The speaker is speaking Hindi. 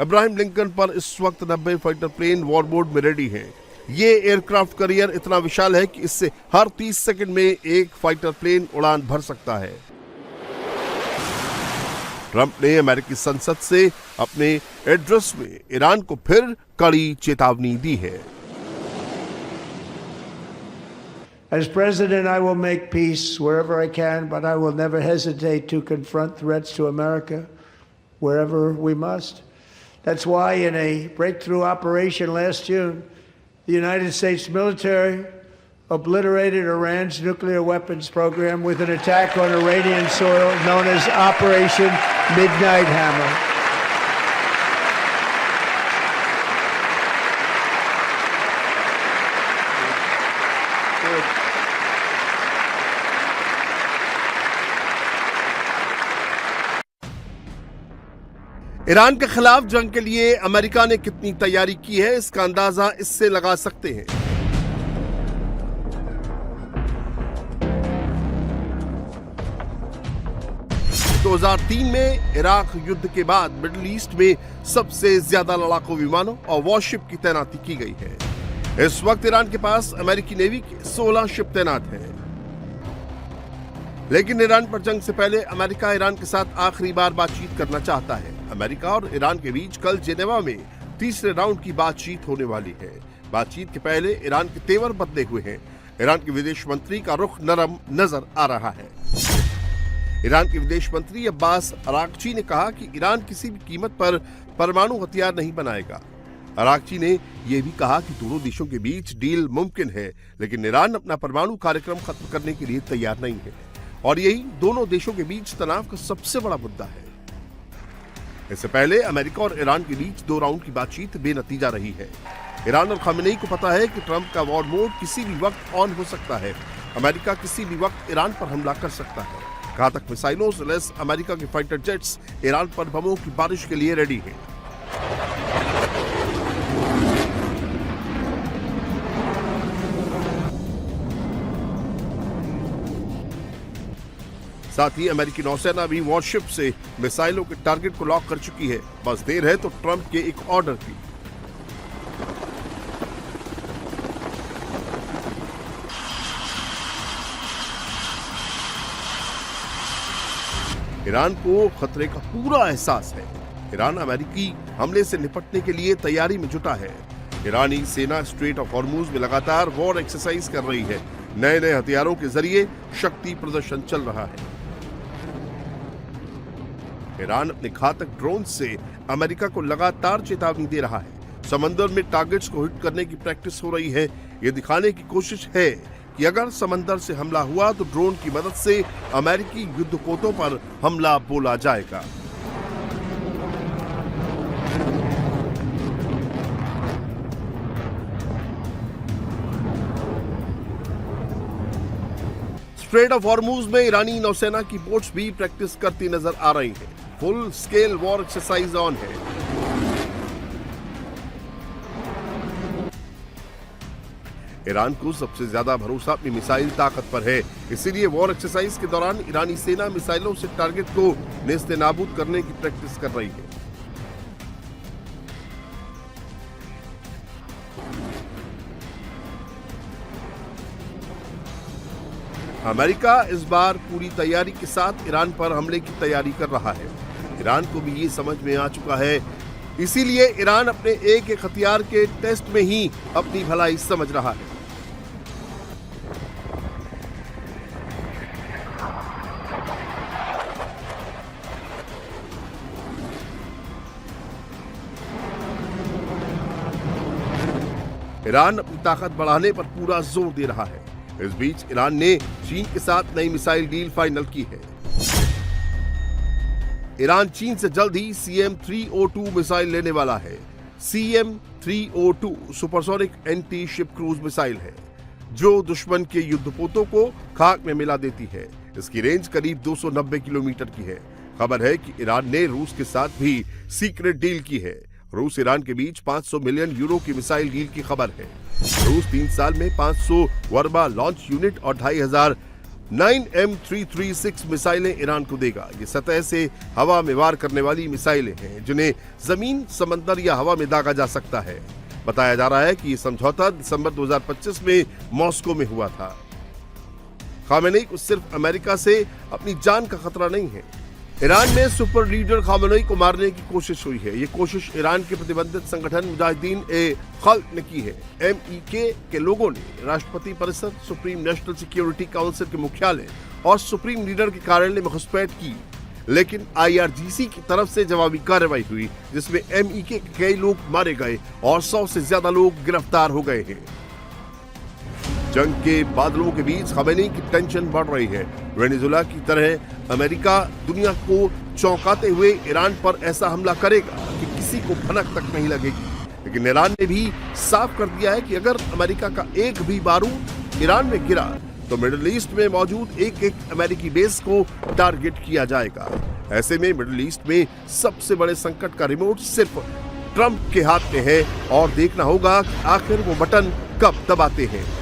अब्राहम लिंकन पर इस वक्त 90 फाइटर प्लेन वॉर मोड में रेडी हैं। ये एयरक्राफ्ट कैरियर इतना विशाल है कि इससे हर 30 सेकंड में एक फाइटर प्लेन उड़ान भर सकता है। ट्रंप ने अमेरिकी संसद से अपने एड्रेस में ईरान को फिर कड़ी चेतावनी दी है। As president, I will make peace wherever I can, but I will never hesitate to confront threats to America wherever we must. That's why in a breakthrough operation last June, the United States military obliterated Iran's nuclear weapons program with an attack on Iranian soil known as Operation Midnight Hammer. Iran के खिलाफ जंग के लिए अमेरिका ने कितनी तैयारी की है, इसका अंदाजा इससे लगा सकते हैं। तो 2003 में इराक युद्ध के बाद मिडिल ईस्ट में सबसे ज्यादा लड़ाकू विमानों और वॉरशिप की तैनाती की गई है। इस वक्त ईरान के पास अमेरिकी नेवी के 16 शिप तैनात हैं। लेकिन ईरान पर जंग से पहले अमेरिका ईरान के साथ आखिरी बार बातचीत करना चाहता है। अमेरिका और ईरान के बीच कल जेनेवा में तीसरे राउंड की बातचीत होने वाली है। बातचीत के पहले ईरान के तेवर बदले हुए हैं। ईरान के विदेश मंत्री का रुख नरम नजर आ रहा है। ईरान के विदेश मंत्री अब्बास अरागची ने कहा कि ईरान किसी भी कीमत पर परमाणु हथियार नहीं बनाएगा। अरागची ने यह भी कहा कि दोनों देशों के बीच डील मुमकिन है, लेकिन ईरान अपना परमाणु कार्यक्रम खत्म करने के लिए तैयार नहीं है और यही दोनों देशों के बीच तनाव का सबसे बड़ा मुद्दा है। इससे पहले अमेरिका और ईरान के बीच 2 राउंड की बातचीत बेनतीजा रही है। ईरान और खामेनेई को पता है कि ट्रंप का वॉर मोड किसी भी वक्त ऑन हो सकता है। अमेरिका किसी भी वक्त ईरान पर हमला कर सकता है। घातक मिसाइलों से लैस अमेरिका के फाइटर जेट्स ईरान पर बमों की बारिश के लिए रेडी हैं। साथ ही अमेरिकी नौसेना भी वॉरशिप से मिसाइलों के टारगेट को लॉक कर चुकी है। बस देर है तो ट्रंप के एक ऑर्डर की। ईरान को खतरे का पूरा एहसास है। ईरान अमेरिकी हमले से निपटने के लिए तैयारी में जुटा है। ईरानी सेना स्ट्रेट ऑफ हॉर्मुज में लगातार वॉर एक्सरसाइज कर रही है। नए नए हथियारों के जरिए शक्ति प्रदर्शन चल रहा है। ईरान अपने घातक ड्रोन से अमेरिका को लगातार चेतावनी दे रहा है। समंदर में टारगेट्स को हिट करने की प्रैक्टिस हो रही है। यह दिखाने की कोशिश है कि अगर समंदर से हमला हुआ तो ड्रोन की मदद से अमेरिकी युद्धपोतों पर हमला बोला जाएगा। स्ट्रेट ऑफ हॉर्मुज में ईरानी नौसेना की बोट्स भी प्रैक्टिस करती नजर आ रही हैं। Full scale war exercise on है। ईरान को सबसे ज्यादा भरोसा अपनी मिसाइल ताकत पर है, इसीलिए वॉर एक्सरसाइज के दौरान ईरानी सेना मिसाइलों से टारगेट को नेस्तनाबूद करने की प्रैक्टिस कर रही है। अमेरिका इस बार पूरी तैयारी के साथ ईरान पर हमले की तैयारी कर रहा है। ईरान को भी ये समझ में आ चुका है, इसीलिए ईरान अपने एक एक हथियार के टेस्ट में ही अपनी भलाई समझ रहा है। ईरान अपनी ताकत बढ़ाने पर पूरा जोर दे रहा है। इस बीच ईरान ने चीन के साथ नई मिसाइल डील फाइनल की है। ईरान चीन से जल्द ही CM-302 मिसाइल लेने वाला है। CM-302 supersonic anti ship cruise missile है जो दुश्मन के युद्धपोतों को खाक में मिला देती है। इसकी रेंज करीब 290 किलोमीटर की है। खबर है कि ईरान ने रूस के साथ भी सीक्रेट डील की है। रूस ईरान के बीच 500 मिलियन यूरो की मिसाइल डील की खबर है। रूस 3 साल में 500 वर्बा लॉन्च यूनिट और 2500 9M336 मिसाइलें ईरान को देगा। ये सतह से हवा में वार करने वाली मिसाइलें हैं जिन्हें जमीन, समंदर या हवा में दागा जा सकता है। बताया जा रहा है कि ये समझौता दिसंबर 2025 में मॉस्को में हुआ था। खामेनेई को सिर्फ अमेरिका से अपनी जान का खतरा नहीं है। ईरान में सुपर लीडर खामेनेई को मारने की कोशिश हुई है। ये कोशिश ईरान के प्रतिबंधित संगठन मुजाहिदीन ए खल्क ने की है। MEK के लोगों ने राष्ट्रपति परिसर, सुप्रीम नेशनल सिक्योरिटी काउंसिल के मुख्यालय और सुप्रीम लीडर के कार्यालय में घुसपैठ की, लेकिन IRGC की तरफ से जवाबी कार्रवाई हुई जिसमें MEK के कई लोग मारे गए और 100 से ज्यादा लोग गिरफ्तार हो गए हैं। जंग के बादलों के बीच खामेनेई की टेंशन बढ़ रही है। वेनेजुएला की तरह अमेरिका दुनिया को चौंकाते हुए ईरान पर ऐसा हमला करेगा कि किसी को भनक तक नहीं लगेगी। लेकिन ईरान ने भी साफ कर दिया है कि अगर अमेरिका का एक भी बारूद ईरान में गिरा तो मिडिल ईस्ट में मौजूद एक अमेरिकी बेस को टारगेट किया जाएगा। ऐसे में मिडिल ईस्ट में सबसे बड़े संकट का रिमोट सिर्फ ट्रंप के हाथ में है और देखना होगा कि आखिर वो बटन कब दबाते हैं।